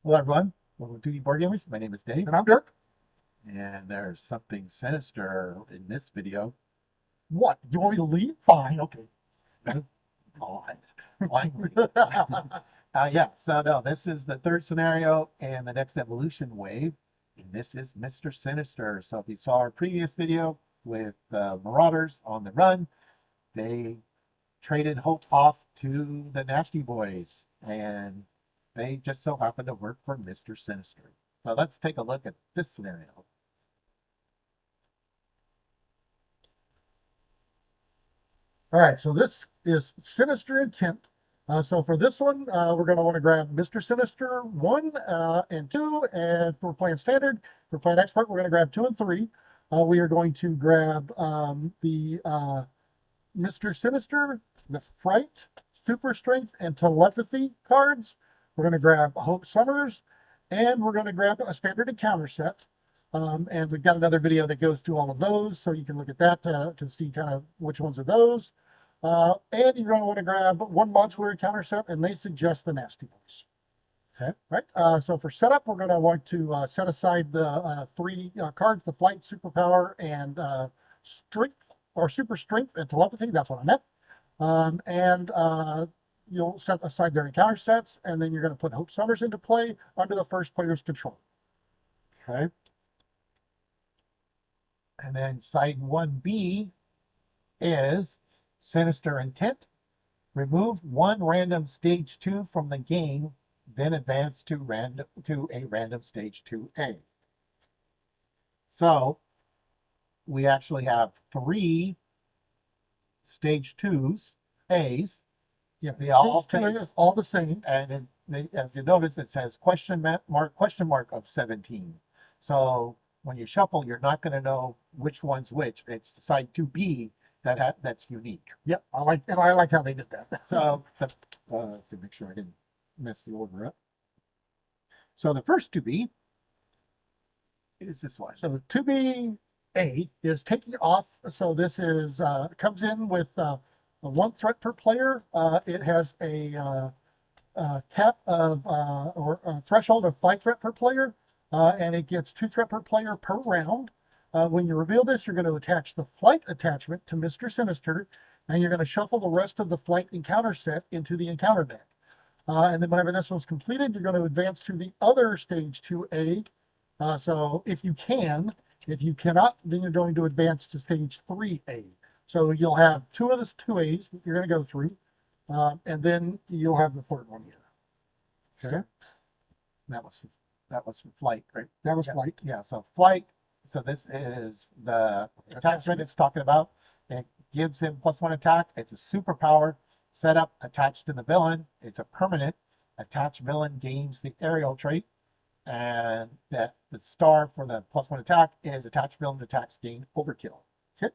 Hello, everyone. Welcome to 2D Board Gamers. My name is Dave, And I'm Dirk. and there's something sinister in this video. What? You want me to leave? Fine, okay. God, finally. Yeah, so no, this is the third scenario and the next evolution wave, and this is Mr. Sinister. So if you saw our previous video with Marauders on the run, they traded Hope off to the Nasty Boys, and they just so happened to work for Mr. Sinister. So let's take a look at this scenario. All right, so this is Sinister Intent. So for this one, we're going to want to grab Mr. Sinister 1 and 2. And if we're playing Standard, if we're playing Expert, we're going to grab 2 and 3. We are going to grab the Mr. Sinister, the Fright, Super Strength, and Telepathy cards. We're going to grab Hope Summers, and we're going to grab a Standard encounter set. And we've got another video that goes through all of those, so you can look at that to see kind of which ones are those. And you're going to want to grab one modular encounter set, and they suggest the Nasty Boys. Okay. Right. So for setup, we're going to want to set aside the three cards: the Flight, Superpower, and Strength, or Super Strength and Telepathy. That's what I meant. And you'll set aside their encounter sets, and then you're going to put Hope Summers into play under the first player's control. Okay. And then side 1B is Sinister Intent. Remove one random stage 2 from the game, then advance to a random stage 2A. So we actually have 3 stage 2s, A's. Yeah, They all stage two face, is all the same. and if you notice, it says question mark of 17. So when you shuffle, you're not going to know which one's which. It's side 2B that's unique. Yep, I like how they did that. So let's make sure I didn't mess the order up. So the first 2B is this one. So 2B is taking off. So this is comes in with one threat per player. It has a cap of or a threshold of 5 threat per player, and it gets 2 threat per player per round. When you reveal this, you're going to attach the Flight attachment to Mr. Sinister, and you're going to shuffle the rest of the Flight encounter set into the encounter deck. And then whenever this one's completed, you're going to advance to the other stage 2A. So if you can, if you cannot, then you're going to advance to stage 3A. So you'll have 2 of the 2As that you're going to go through, and then you'll have the third one here. Okay. That was for Flight, right? That was Yeah. Flight. Yeah. So Flight. So this is the attachment it's talking about. It gives him +1 attack. It's a superpower setup attached to the villain. It's a permanent. Attached villain gains the aerial trait, and that the star for the +1 attack is attached villain's attacks gain overkill. Okay.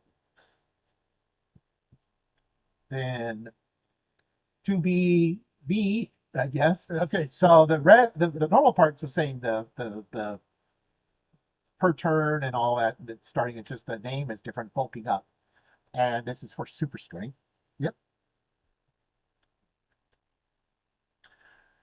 Then 2B, I guess. Okay. So the normal part's the same. The per turn and all that. Starting at just the name is different, bulking up, and this is for super strength. Yep.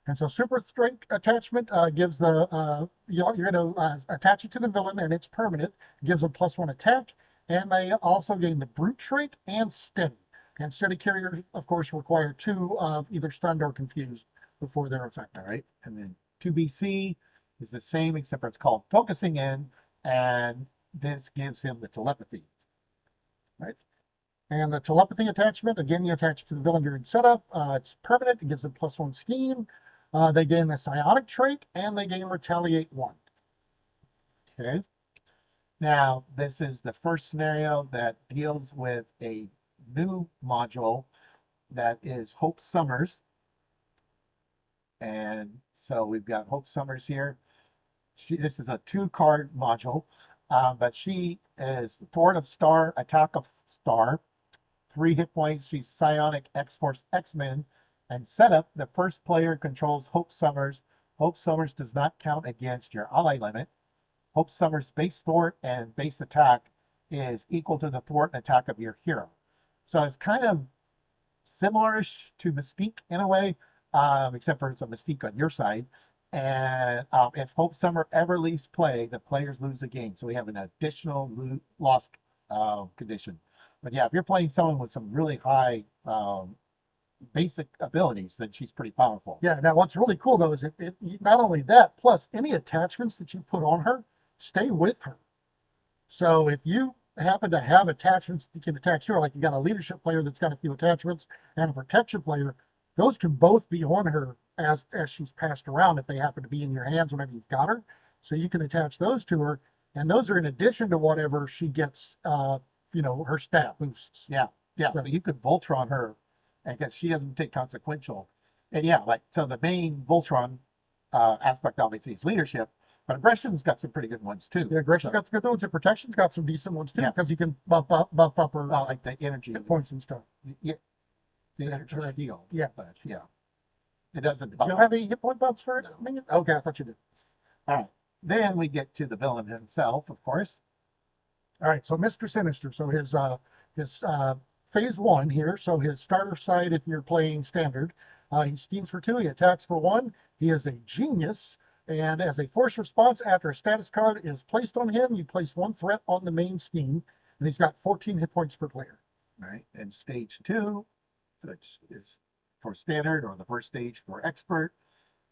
And so super strength attachment gives the you're going to attach it to the villain, and it's permanent. It gives them +1 attack, and they also gain the brute trait and steady. And steady carriers, of course, require 2 of either stunned or confused before they're effective. All right, and then 2BC is the same except for it's called focusing in, and this gives him the telepathy. Right. And the telepathy attachment, again, you attach it to the villain during setup. It's permanent. It gives them +1 scheme. They gain the psionic trait, and they gain retaliate 1. Okay. Now, this is the first scenario that deals with a new module that is Hope Summers. And so we've got Hope Summers here. This is a 2-card module, but she is Thwart of Star, Attack of Star, 3 hit points. She's Psionic X-Force X-Men, and setup, the first player controls Hope Summers. Hope Summers does not count against your ally limit. Hope Summers' base thwart and base attack is equal to the thwart and attack of your hero. So it's kind of similar-ish to Mystique in a way, except for it's a Mystique on your side. And if Hope Summer ever leaves play, the players lose the game. So we have an additional loss condition. But yeah, if you're playing someone with some really high basic abilities, then she's pretty powerful. Yeah. Now, what's really cool though is not only that, plus any attachments that you put on her stay with her. So if you happen to have attachments that can attach to her, like you got a leadership player that's got a few attachments and a protection player, those can both be on her as she's passed around if they happen to be in your hands whenever you've got her. So you can attach those to her, and those are in addition to whatever she gets, her stat boosts. Yeah, yeah. So you could Voltron her, and because she doesn't take consequential. And yeah, like so the main Voltron aspect obviously is leadership, but aggression's got some pretty good ones too. Yeah, aggression got some good ones, and protection's got some decent ones too, Yeah. because you can buff up her like the energy hit points and stuff. Yeah, the energy heal. Yeah. But yeah, it doesn't. You don't have any hit point bumps for it? No. Okay, I thought you did. All right. Then we get to the villain himself, of course. All right, so Mr. Sinister. So his phase one here. So his starter side, if you're playing standard, he schemes for 2. He attacks for 1. He is a genius, and as a force response, after a status card is placed on him, you place 1 threat on the main scheme, and he's got 14 hit points per player. All right. And stage 2, which is for standard, or the first stage for expert.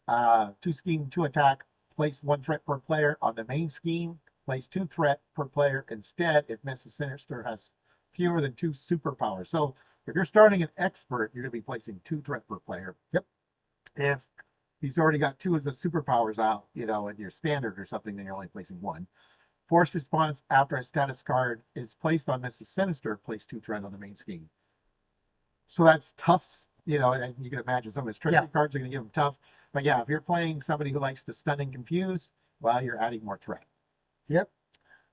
2 scheme, 2 attack. Place 1 threat per player on the main scheme. Place 2 threat per player instead if Mrs. Sinister has fewer than 2 superpowers. So if you're starting an expert, you're going to be placing 2 threat per player. Yep. If he's already got 2 of the superpowers out, in your standard or something, then you're only placing 1. Force response after a status card is placed on Mr. Sinister, place 2 threat on the main scheme. So that's tough, and you can imagine some of his treasury cards are going to give him tough. But yeah, if you're playing somebody who likes to stun and confuse, well, you're adding more threat. Yep.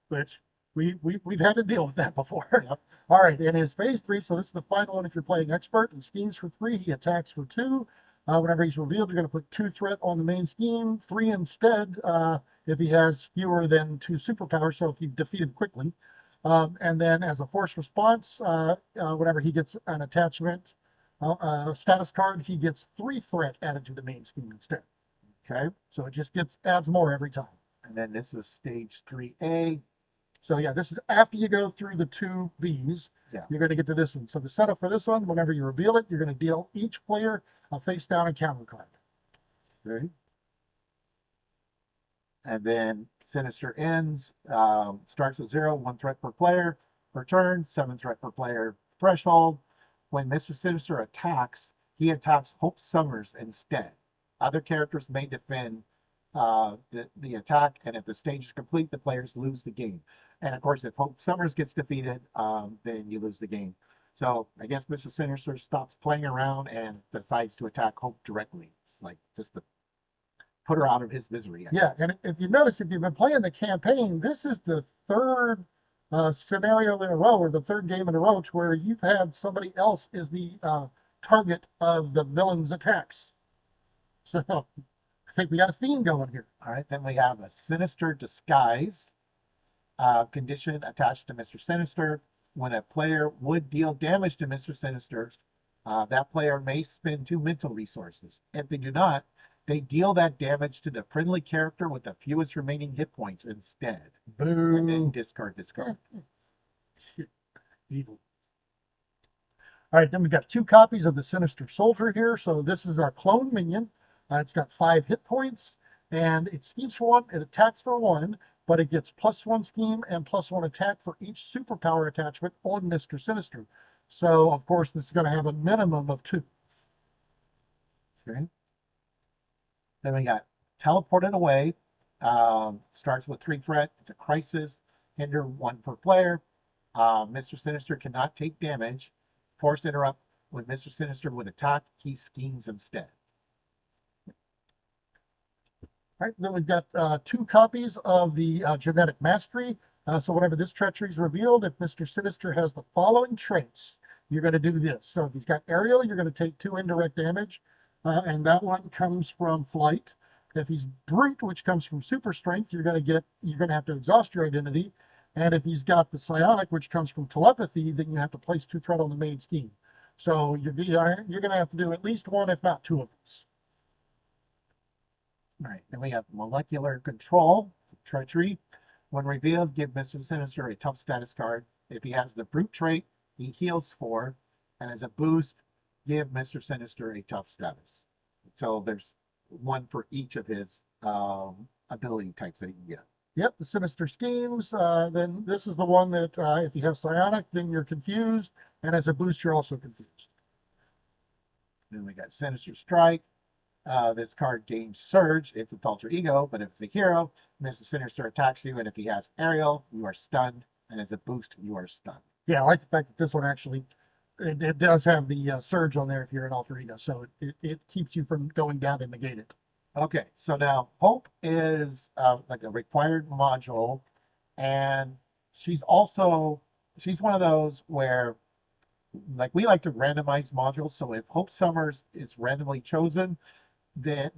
Which we've had to deal with that before. Yep. All right, in his phase 3, so this is the final one if you're playing expert, and schemes for 3, he attacks for 2. Whenever he's revealed, you're going to put 2 threat on the main scheme, 3 instead if he has fewer than 2 superpowers, so if you defeat him quickly. And then as a force response, whenever he gets an attachment, a status card, he gets 3 threat added to the main scheme instead. Okay. So it just adds more every time. And then this is stage 3A. So yeah, this is after you go through the 2 Bs, you're going to get to this one. So the setup for this one, whenever you reveal it, you're going to deal each player a face down encounter card. Okay. And then Sinister ends, starts with 0, 1 threat per player per turn, 7 threat per player threshold. When Mr. Sinister attacks, he attacks Hope Summers instead. Other characters may defend the attack, and if the stage is complete, the players lose the game. And of course, if Hope Summers gets defeated, then you lose the game. So I guess Mr. Sinister stops playing around and decides to attack Hope directly. It's like just to put her out of his misery. Yeah, and if you notice, if you've been playing the campaign, this is the 3rd scenario in a row, or the 3rd game in a row, to where you've had somebody else is the target of the villain's attacks. So I think we got a theme going here. All right, then we have a Sinister Disguise condition attached to Mr. Sinister. When a player would deal damage to Mr. Sinister, that player may spend 2 mental resources. If they do not, they deal that damage to the friendly character with the fewest remaining hit points instead. Boo. And then discard. Evil. All right, then we've got 2 copies of the Sinister Soldier here. So this is our clone minion. It's got 5 hit points, and it schemes for 1, it attacks for 1, but it gets +1 scheme and +1 attack for each superpower attachment on Mr. Sinister. So, of course, this is going to have a minimum of 2. Okay. Then we got Teleported Away. Starts with 3 threat. It's a crisis. Hinder 1 per player. Mr. Sinister cannot take damage. Forced interrupt. When Mr. Sinister would attack, he schemes instead. All right, then we've got 2 copies of the Genetic Mastery. So whenever this treachery is revealed, if Mr. Sinister has the following traits, you're going to do this. So if he's got aerial, you're going to take 2 indirect damage, and that one comes from flight. If he's brute, which comes from super strength, you're going to have to exhaust your identity. And if he's got the psionic, which comes from telepathy, then you have to place 2 threat on the main scheme. So you're going to have to do at least 1, if not 2 of these. All right, then we have molecular control, treachery. When revealed, give Mr. Sinister a tough status card. If he has the brute trait, he heals 4, and as a boost, give Mr. Sinister a tough status. So there's one for each of his ability types that he can get. Yep, the Sinister Schemes. Then this is the one that if you have Psionic, then you're confused, and as a boost, you're also confused. Then we got Sinister Strike. This card gains Surge if it's alter ego, but if it's a hero, Mr. Sinister attacks you, and if he has aerial, you are stunned, and as a boost, you are stunned. Yeah, I like the fact that this one actually, it does have the surge on there if you're an alter ego, so it keeps you from going down and negate it. Okay, so now Hope is like a required module, and she's one of those where like we like to randomize modules. So if Hope Summers is randomly chosen, then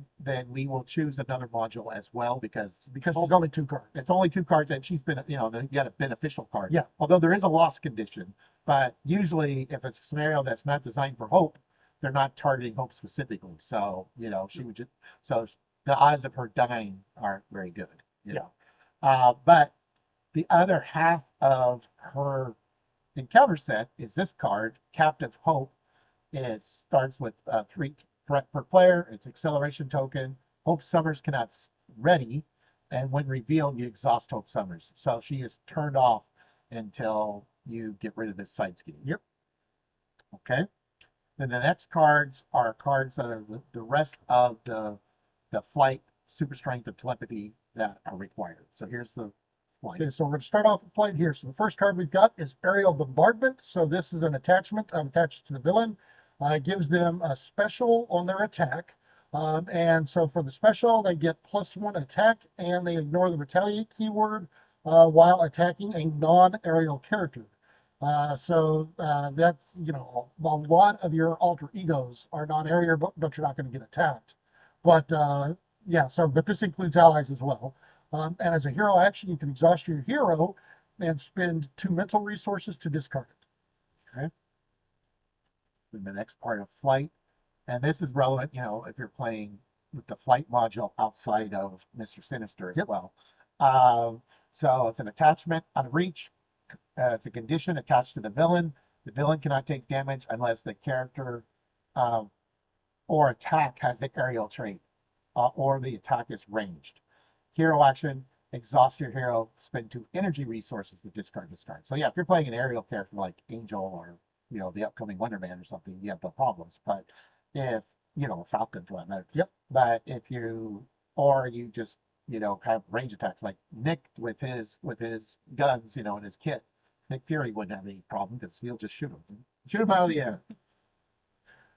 we will choose another module as well because Because there's only 2 cards. it's only 2 cards and she's been, you got a beneficial card. Yeah. Although there is a loss condition, but usually if it's a scenario that's not designed for Hope, they're not targeting Hope specifically. So, she would just, so the odds of her dying aren't very good. But the other half of her encounter set is this card, Captive Hope. It starts with 3 threat per player. It's acceleration token. Hope Summers cannot ready, and when revealed, you exhaust Hope Summers. So she is turned off until you get rid of this side scheme. Yep. Okay. Then the next cards are cards that are the rest of the flight, super strength, and telepathy that are required. So here's the flight. Okay, so we're going to start off with flight here. So the first card we've got is Aerial Bombardment. So this is an attachment attached to the villain. It gives them a special on their attack. And so for the special, they get +1 attack, and they ignore the retaliate keyword while attacking a non-aerial character. So that's, a lot of your alter egos are non-aerial, but you're not going to get attacked. But yeah, but this includes allies as well. And as a hero action, you can exhaust your hero and spend 2 mental resources to discard it. Okay. Then the next part of flight, and this is relevant, if you're playing with the flight module outside of Mr. Sinister as well. So it's an attachment on reach. It's a condition attached to the villain. The villain cannot take damage unless the character or attack has the aerial trait or the attack is ranged. Hero action, exhaust your hero, spend 2 energy resources to discard this card. So yeah, if you're playing an aerial character like Angel or the upcoming Wonder Man or something, you have no problems. But if Falcon for that matter. Yep. But if you just have range attacks like Nick with his guns, in his kit, Nick Fury wouldn't have any problem because he'll just shoot him out of the air.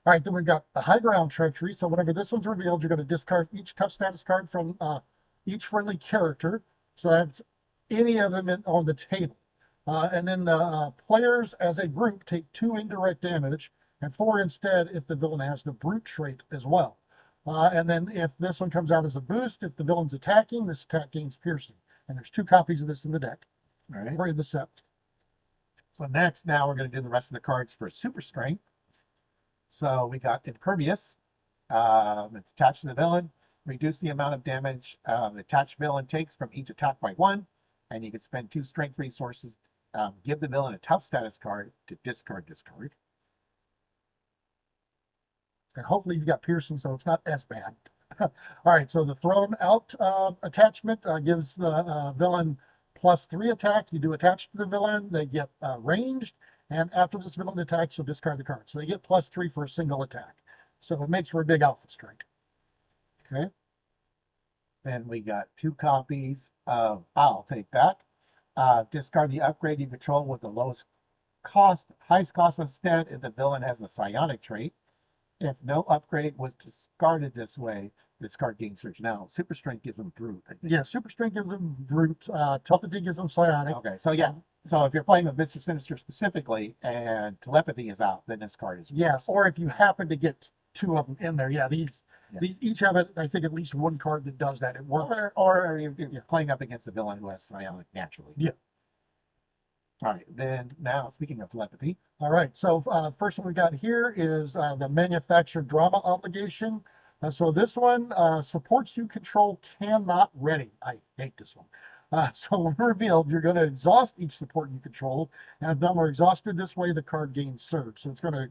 All right, then we've got the High Ground Treachery. So whenever this one's revealed, you're going to discard each tough status card from each friendly character. So that's any of them on the table. And then the players as a group take 2 indirect damage and 4 instead if the villain has the brute trait as well. And then if this one comes out as a boost, if the villain's attacking, this attack gains piercing. And there's 2 copies of this in the deck. All right. Or in the set. So now we're going to do the rest of the cards for super strength. So we got Impervious. It's attached to the villain. Reduce the amount of damage the attached villain takes from each attack by 1. And you can spend 2 strength resources. Give the villain a tough status card to discard this card. And hopefully you've got piercing, so it's not as bad. All right, so the Thrown Out attachment gives the villain +3 attack. You do attach to the villain, they get ranged, and after this villain attacks, you'll discard the card. So they get +3 for a single attack. So it makes for a big alpha strike. Okay. Then we got 2 copies of I'll Take That. Discard the upgrade you control with the highest cost instead if the villain has the psionic trait. If no upgrade was discarded this way, this card gains surge. Now, super strength gives them brute. Yeah, super strength gives them brute. Telepathy gives them psionic. Okay, so yeah. So if you're playing with Mr. Sinister specifically and telepathy is out, then this card is. Yes, or if you happen to get 2 of them in there. Yeah, these each have, I think, at least 1 card that does that. It works. Or you're playing up against a villain who has psionic naturally. Yeah. All right, then now speaking of telepathy. All right, so first one we got here is the manufactured drama obligation. So this one, supports you control cannot ready. I hate this one. So when revealed, you're going to exhaust each support you control, and if none are exhausted this way, the card gains surge. So it's going to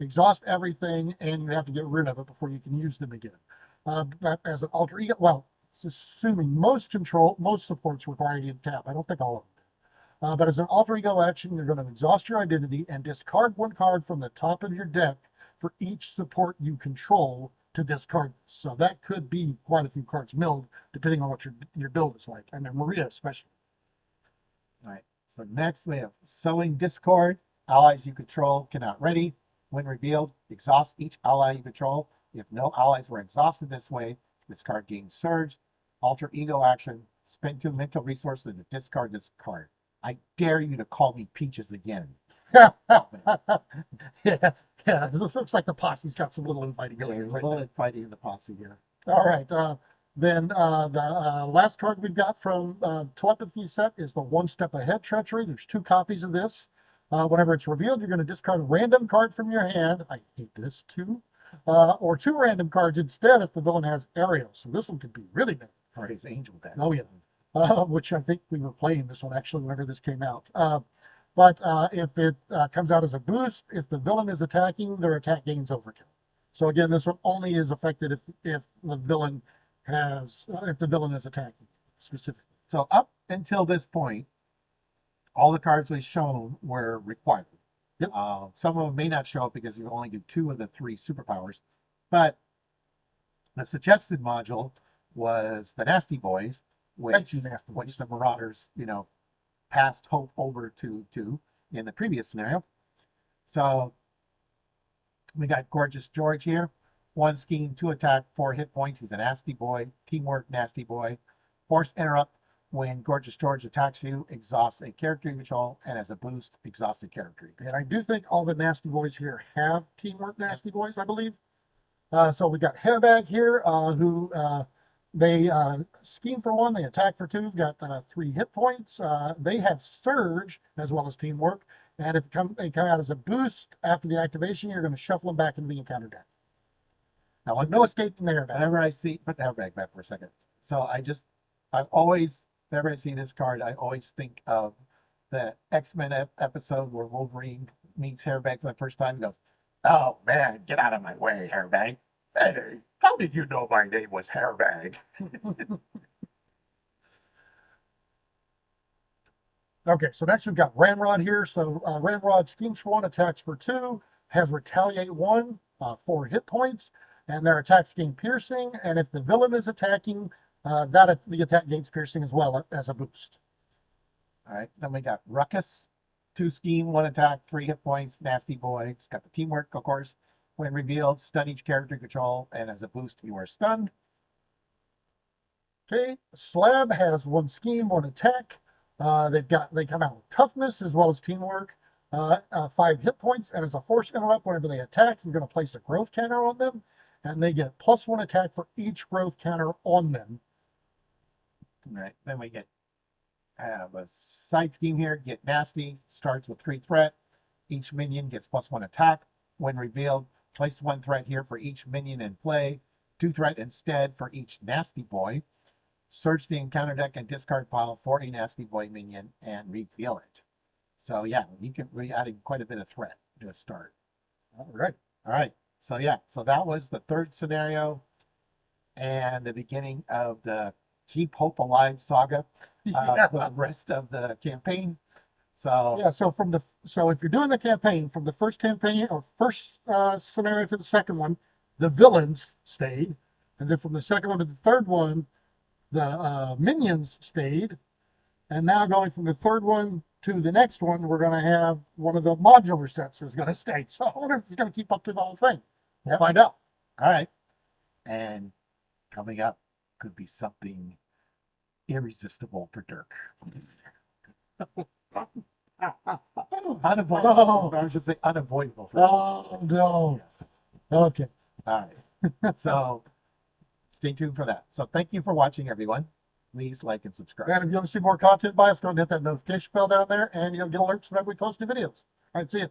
exhaust everything, and you have to get rid of it before you can use them again. But as an alter ego, well, it's assuming most supports require you to tap. I don't think all of them. But as an alter ego action, you're going to exhaust your identity and discard one card from the top of your deck for each support you control to discard. So that could be quite a few cards milled, depending on what your build is like. And then Maria especially. All right. So next we have Sowing Discord. Allies you control cannot ready. When revealed, exhaust each ally you control. If no allies were exhausted this way, this card gains surge. Alter ego action. Spend 2 mental resources to discard this card. I dare you to call me Peaches again. yeah, yeah. It looks like the posse's got some little infighting going There's on. a little fighting in the posse here. All right. Then the last card we've got from Telepathy set is the One Step Ahead Treachery. There's 2 copies of this. Whenever it's revealed, you're going to discard a random card from your hand. I hate this too. Or 2 random cards instead if the villain has aerial. So this one could be really bad. Or his angel deck. Oh, yeah. Which I think we were playing this one actually whenever this came out. But if it comes out as a boost, if the villain is attacking, their attack gains overkill. So again, this one only is affected if the villain is attacking specifically. So up until this point, all the cards we've shown were required. Yep. Some of them may not show up because you only do 2 of the 3 superpowers. But the suggested module was the Nasty Boys, which the Marauders, passed hope over to in the previous scenario. So we got Gorgeous George here. 1 scheme, 2 attack, 4 hit points. He's a Nasty Boy. Teamwork, Nasty Boy. Force interrupt. When Gorgeous George attacks you, exhaust a character you control, and as a boost, exhaust a character you control. And I do think all the Nasty Boys here have Teamwork Nasty Boys, I believe. So we got Hairbag here, who they scheme for 1, they attack for 2, got 3 hit points. They have Surge as well as Teamwork, and if they come out as a boost after the activation, you're going to shuffle them back into the encounter deck. Now, So no escape from there. whenever I see, put the Hairbag back for a second. So I've always, whenever I see this card, I always think of the X-Men episode where Wolverine meets Hairbag for the first time. He goes, "Oh man, get out of my way, Hairbag. Hey, how did you know my name was Hairbag?" Okay, so next we've got Ramrod here. So Ramrod schemes for 1, attacks for 2, has Retaliate 1, 4 hit points, and their attacks gain piercing. And if the villain is attacking, the attack gains piercing as well as a boost. All right, then we got Ruckus. 2 scheme, 1 attack, 3 hit points, Nasty Boy. It's got the teamwork, of course. When revealed, stun each character you control, and as a boost, you are stunned. Okay, Slab has 1 scheme, 1 attack. They come out with toughness as well as teamwork. 5 hit points, and as a force interrupt, whenever they attack, you're going to place a growth counter on them, and they get +1 attack for each growth counter on them. All right, then we have a side scheme here. Get Nasty. Starts with 3 threat. Each minion gets +1 attack. When revealed, place 1 threat here for each minion in play. 2 threat instead for each Nasty Boy. Search the encounter deck and discard pile for a Nasty Boy minion and reveal it. So yeah, you can be adding quite a bit of threat to a start. All right. All right. So yeah, so that was the 3rd scenario and the beginning of the Keep Hope Alive saga. The rest of the campaign. So yeah, so if you're doing the campaign from the first campaign or first scenario to the second one, the villains stayed, and then from the second one to the third one, the minions stayed, and now going from the third one to the next one, we're going to have one of the modular sets is going to stay. So I wonder if it's going to keep up to the whole thing. We'll find out. All right, and coming up could be something irresistible for Dirk. Unavoidable. I should say unavoidable. Oh no. Yes. Okay. All right. So stay tuned for that. So thank you for watching, everyone. Please like and subscribe. And if you want to see more content by us, go and hit that notification bell down there, and you'll get alerts whenever we post new videos. All right, see you.